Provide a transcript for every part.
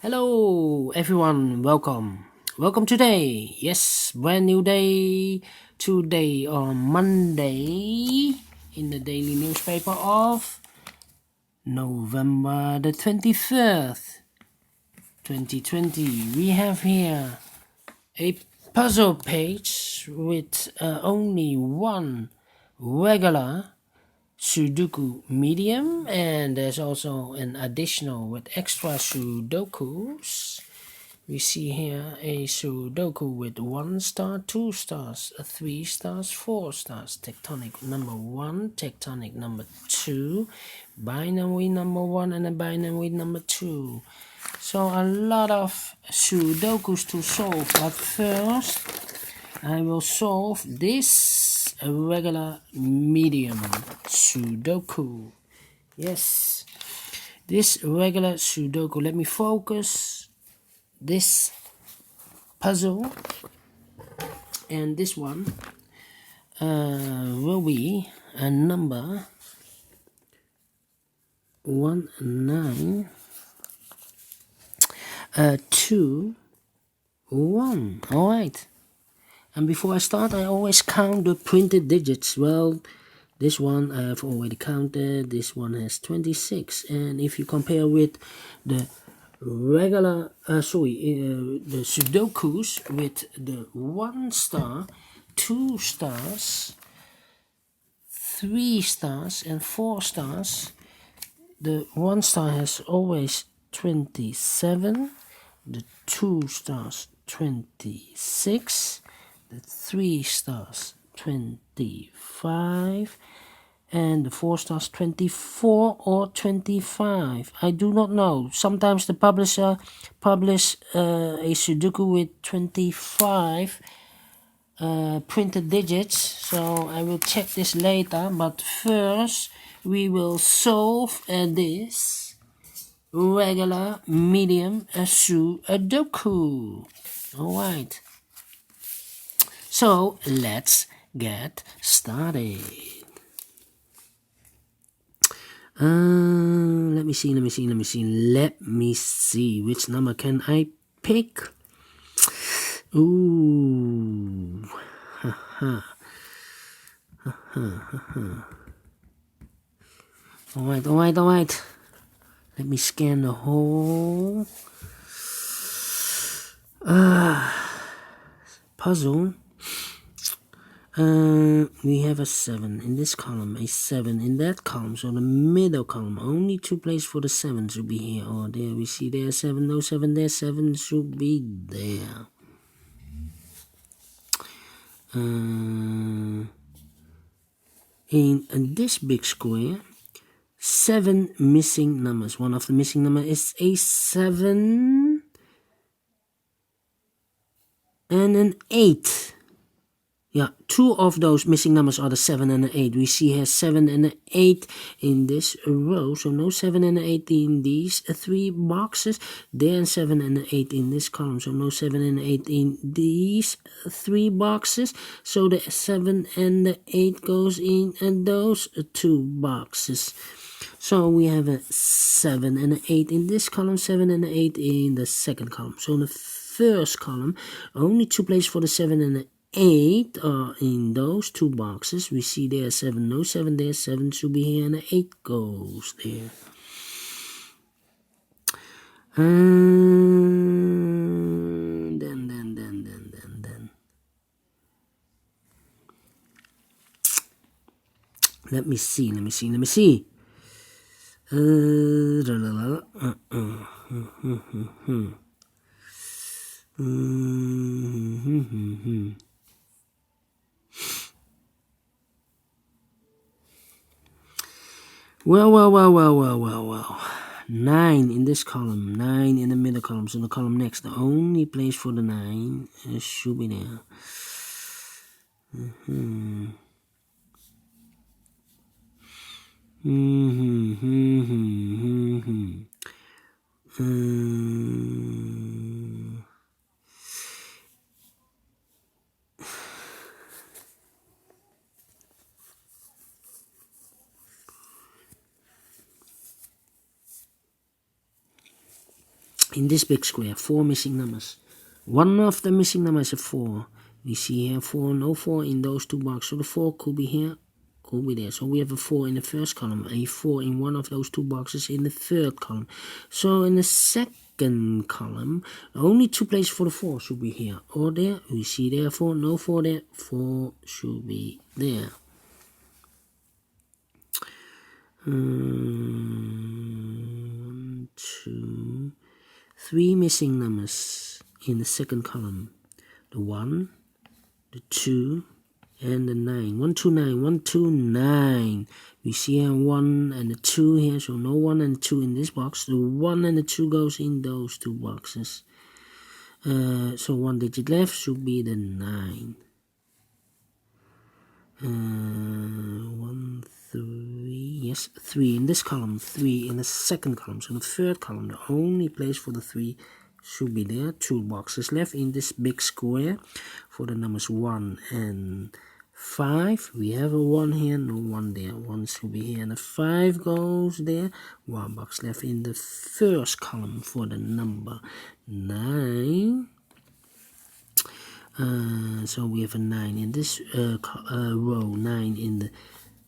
Hello everyone, welcome today. Yes, brand new day today on Monday in the daily newspaper of November the 23rd 2020. We have here a puzzle page with only one regular Sudoku Medium, and there's also an additional with extra Sudokus. We see here a Sudoku with 1 star, 2 stars, 3 stars, 4 stars, tectonic number 1, tectonic number 2, binary number 1, and a binary number 2. So a lot of Sudokus to solve, but first I will solve this regular medium Sudoku. Yes, this regular Sudoku. Let me focus this puzzle, and this one will be a number 1921. All right. And before I start, I always count the printed digits. Well, this one I have already counted. This one has 26. And if you compare with the regular, the Sudokus with the 1 star, 2 stars, 3 stars, and 4 stars, the 1 star has always 27, the 2 stars 26, the 3 stars 25, and the 4 stars 24 or 25. I do not know. Sometimes the publisher publish a Sudoku with 25 printed digits, so I will check this later. But first we will solve this regular medium Sudoku. Alright, so let's get started. Let me see. Let me see. Which number can I pick? Ooh. Alright. Let me scan the whole puzzle. We have a 7 in this column, a 7 in that column, so the middle column, only 2 places for the 7 should be here or there. We see there 7, no 7 there, 7 should be there. In this big square, 7 missing numbers. One of the missing numbers is a 7 and an 8. Yeah, 2 of those missing numbers are the 7 and the 8. We see here 7 and an 8 in this row. So no 7 and an 8 in these 3 boxes. Then 7 and an 8 in this column. So no 7 and an 8 in these 3 boxes. So the 7 and the 8 goes in those 2 boxes. So we have a 7 and an 8 in this column. 7 and an 8 in the second column. So in the first column, only 2 places for the 7 and the 8 are in those 2 boxes. We see there 7, no 7 there, 7 should be here, and the 8 goes there. And then. Let me see. Well. 9 in this column, 9 in the middle column, so the column next, the only place for the 9 should be there. in this big square, 4 missing numbers. One of the missing numbers is a 4. We see here 4, no 4 in those two boxes. So the 4 could be here, could be there. So we have a 4 in the first column, a 4 in one of those two boxes in the third column. So in the second column, only 2 places for the 4 should be here or there. We see there 4, no 4 there, 4 should be there. 1, 2, 3 missing numbers in the second column. The 1, the 2, and the 9. 1, 2, 9, 1, 2, 9. We see here 1 and the 2 here, so no 1 and 2 in this box. The 1 and the 2 goes in those two boxes. So 1 digit left should be the 9. 1, 3, yes, 3 in this column, 3 in the second column. So the third column, the only place for the 3 should be there. 2 boxes left in this big square for the numbers 1 and 5. We have a 1 here, no 1 there. 1 should be here, and the 5 goes there. 1 box left in the first column for the number 9. So we have a 9 in this row, 9 in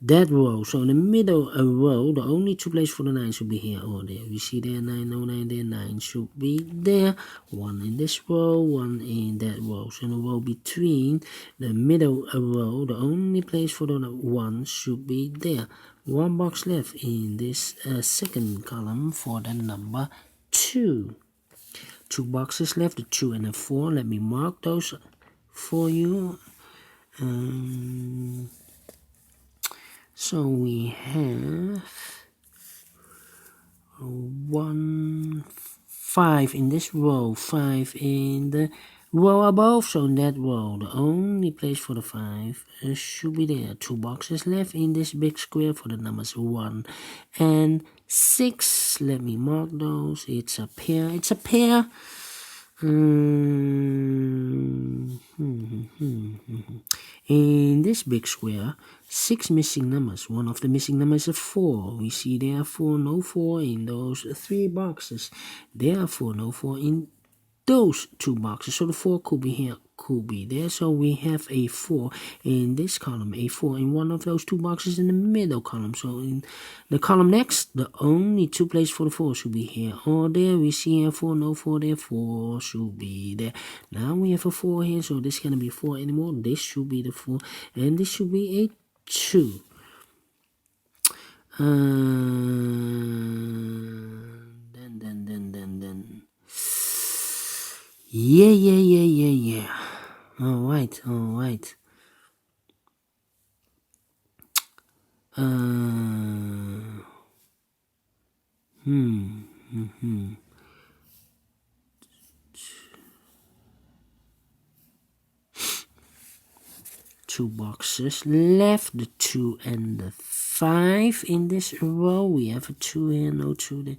that row. So in the middle row, the only 2 places for the 9 should be here or there. We see there 9, no 9 there, 9 should be there. 1 in this row, 1 in that row. So in the row between the middle row, the only place for the 1 should be there. 1 box left in this second column for the number 2. 2 boxes left, the 2 and the 4. Let me mark those for you. So we have 1, 5 in this row, 5 in the row above. So in that row, the only place for the 5 should be there. 2 boxes left in this big square for the numbers 1 and 6. Let me mark those. It's a pair. It's a pair. In this big square, 6 missing numbers. One of the missing numbers is 4. We see there are 4, no 4 in those 3 boxes. There are 4, no 4 in those 2 boxes. So the 4 could be here, could be there. So we have a 4 in this column, a 4 in one of those 2 boxes in the middle column. So in the column next, the only 2 places for the 4 should be here or there. We see here 4, no 4 there, 4 should be there. Now we have a 4 here, so this cannot be 4 anymore. This should be the 4, and this should be a 2. Then. Yeah. All right. Two boxes left, the 2 and the 5 in this row. We have a 2 here, no 2 there.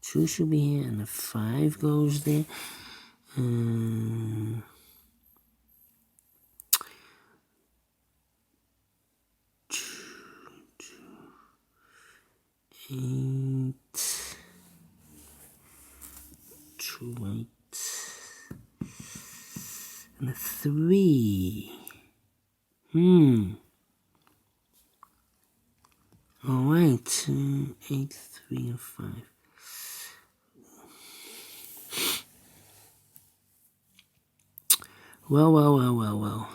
2 should be here, and the 5 goes there. 2, 8, 2, 8, and a 3. Alright, 8, 3, and 5. Well.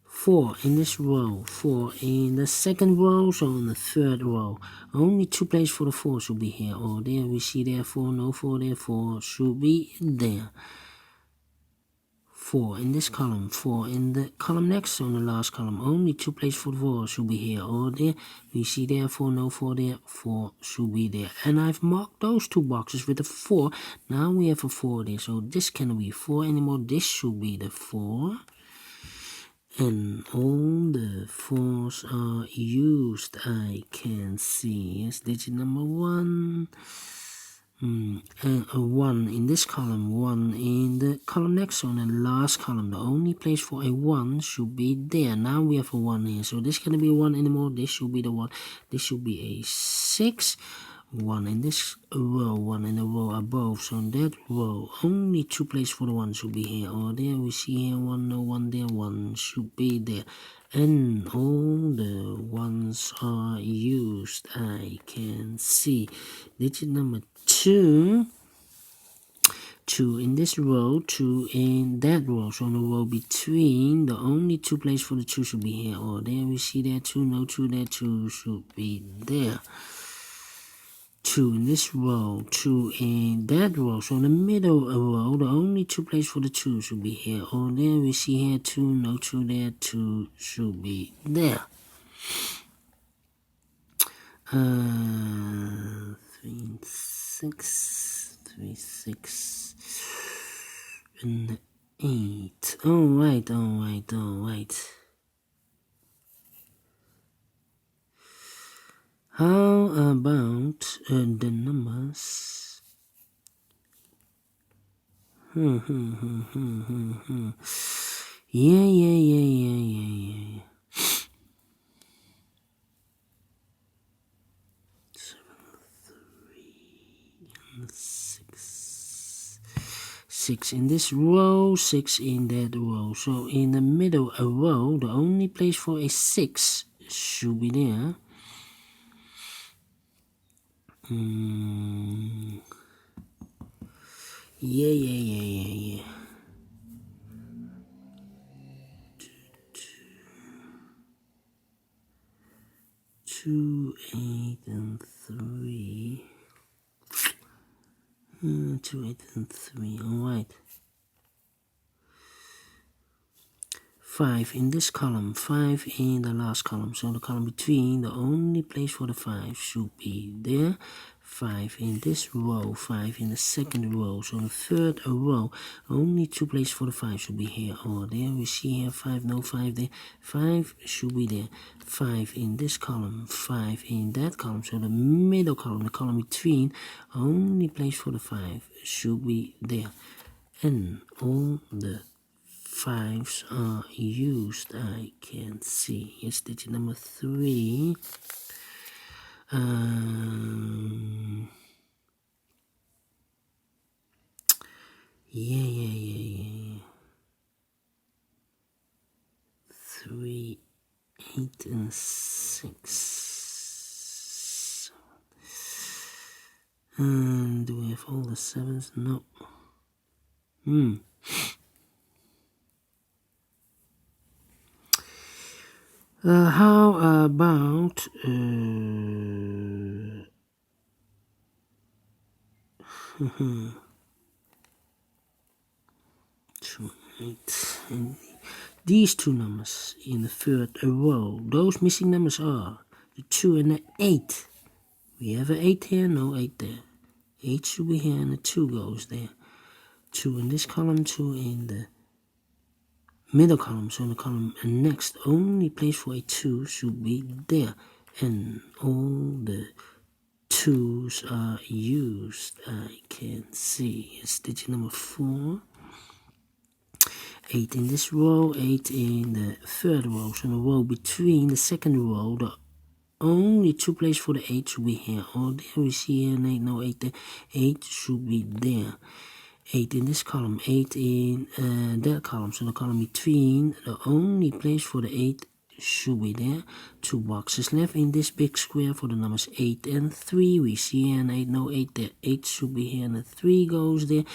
4 in this row, 4 in the second row, so in the third row. Only 2 places for the 4 should be here or there. We see there 4, no 4 there, 4 should be there. 4 in this column, 4 in the column next, so in the last column. Only 2 places for the 4 should be here or there. We see there 4, no 4 there, 4 should be there. And I've marked those 2 boxes with a 4. Now we have a 4 there, so this cannot be 4 anymore. This should be the 4. And all the 4s are used, I can see. Yes, digit number 1. A 1 in this column, 1 in the column next, so in the last column. The only place for a 1 should be there. Now we have a 1 here, so this cannot be a 1 anymore. This should be the 1. This should be a 6. 1 in this row, 1 in the row above. So in that row, only 2 places for the 1 should be here or there. We see here 1, no 1 there, 1 should be there. And all the ones are used. I can see digit number 2. 2 in this row, 2 in that row. So in the row between, the only 2 places for the 2 should be here or there. We see there 2, no 2 there, 2 should be there. 2 in this row, 2 in that row. So in the middle row, the only 2 places for the 2 should be here or there. We see here 2, no 2 there, 2 should be there. 3, 6, 3, 6, and 8. Alright. How about the numbers? Yeah. 6 in this row, 6 in that row. So in the middle row, the only place for a 6 should be there. Yeah. 2, 8, and 3. 2, 8, and 3. Alright. 5 in this column, 5 in the last column. So the column between, the only place for the 5 should be there. 5 in this row, 5 in the second row. So the third row, only 2 places for the 5 should be here or there. We see here 5, no 5 there. 5 should be there. 5 in this column, 5 in that column. So the middle column, the column between, only place for the 5 should be there. And all the 5s are used. I can see. Here's digit number 3. Yeah. 3, 8, and 6. And do we have all the 7s? No. How about 2, 8, and these 2 numbers in the third row. Those missing numbers are the 2 and the 8. We have an 8 here, no 8 there. 8 should be here and the 2 goes there. 2 in this column, 2 in the middle column. So in the column next, only place for a 2 should be there. And all the 2s are used. I can see. It's digit number 4. 8 in this row, 8 in the third row. So in the row between the second row, the only 2 places for the 8 should be here or there. We see here an 8, no 8 there. 8 should be there. 8 in this column, 8 in that column. So the column between, the only place for the 8 should be there. 2 boxes left in this big square for the numbers 8 and 3. We see here an 8, no 8 there. 8 should be here and the 3 goes there.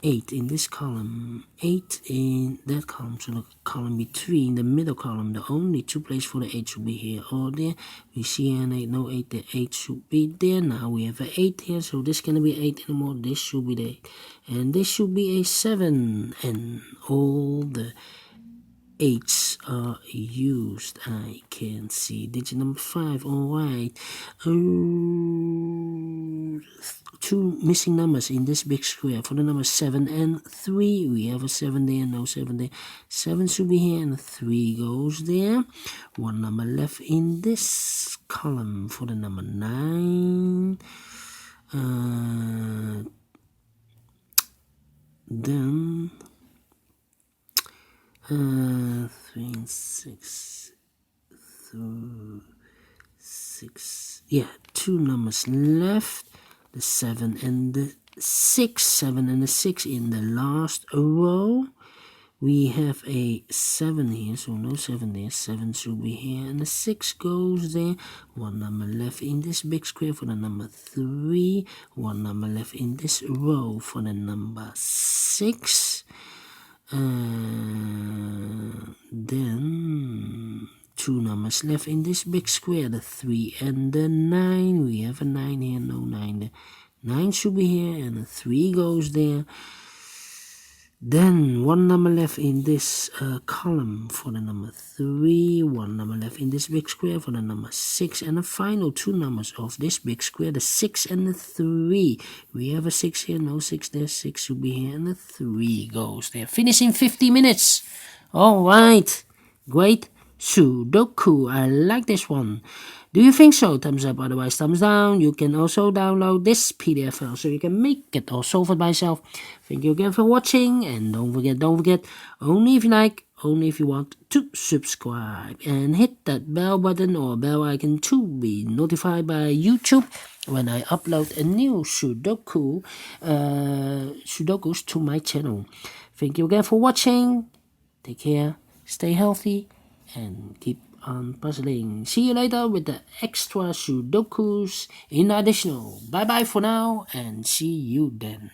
8 in this column, 8 in that column. So the column between, the middle column, the only 2 places for the 8 should be here or there. We see here an 8, no 8 there. 8 should be there. Now we have an 8 here, so this cannot be 8 anymore. This should be the 8. And this should be a 7. And all the 8s are used. I can see digit number 5. Alright. 2 missing numbers in this big square for the numbers 7 and 3. We have a 7 there, no 7 there. 7 should be here and 3 goes there. 1 number left in this column for the number 9. Then 3 and 6. 6. Yeah, 2 2 numbers left, the 7 and the 6. 7 and the 6 in the last row. We have a 7 here, so no 7 there. 7 should be here, and the 6 goes there. 1 number left in this big square for the number 3. 1 number left in this row for the number 6. Then 2 numbers left in this big square, the 3 and the 9. We have a 9 here, no 9 there. 9 should be here, and the 3 goes there. Then 1 number left in this column for the number 3, 1 number left in this big square for the number 6, and the final 2 numbers of this big square, the 6 and the 3. We have a 6 here, no 6 there, 6 should be here, and the 3 goes there. Finish in 50 minutes. Alright, great Sudoku. I like this one. Do you think so? Thumbs up, otherwise thumbs down. You can also download this PDF file so you can make it or solve it by yourself. Thank you again for watching, and don't forget, only if you like, only if you want to subscribe, and hit that bell button or bell icon to be notified by YouTube when I upload a new Sudokus to my channel. Thank you again for watching. Take care, stay healthy, and keep on puzzling. See you later with the extra Sudokus in additional. Bye bye for now, and see you then.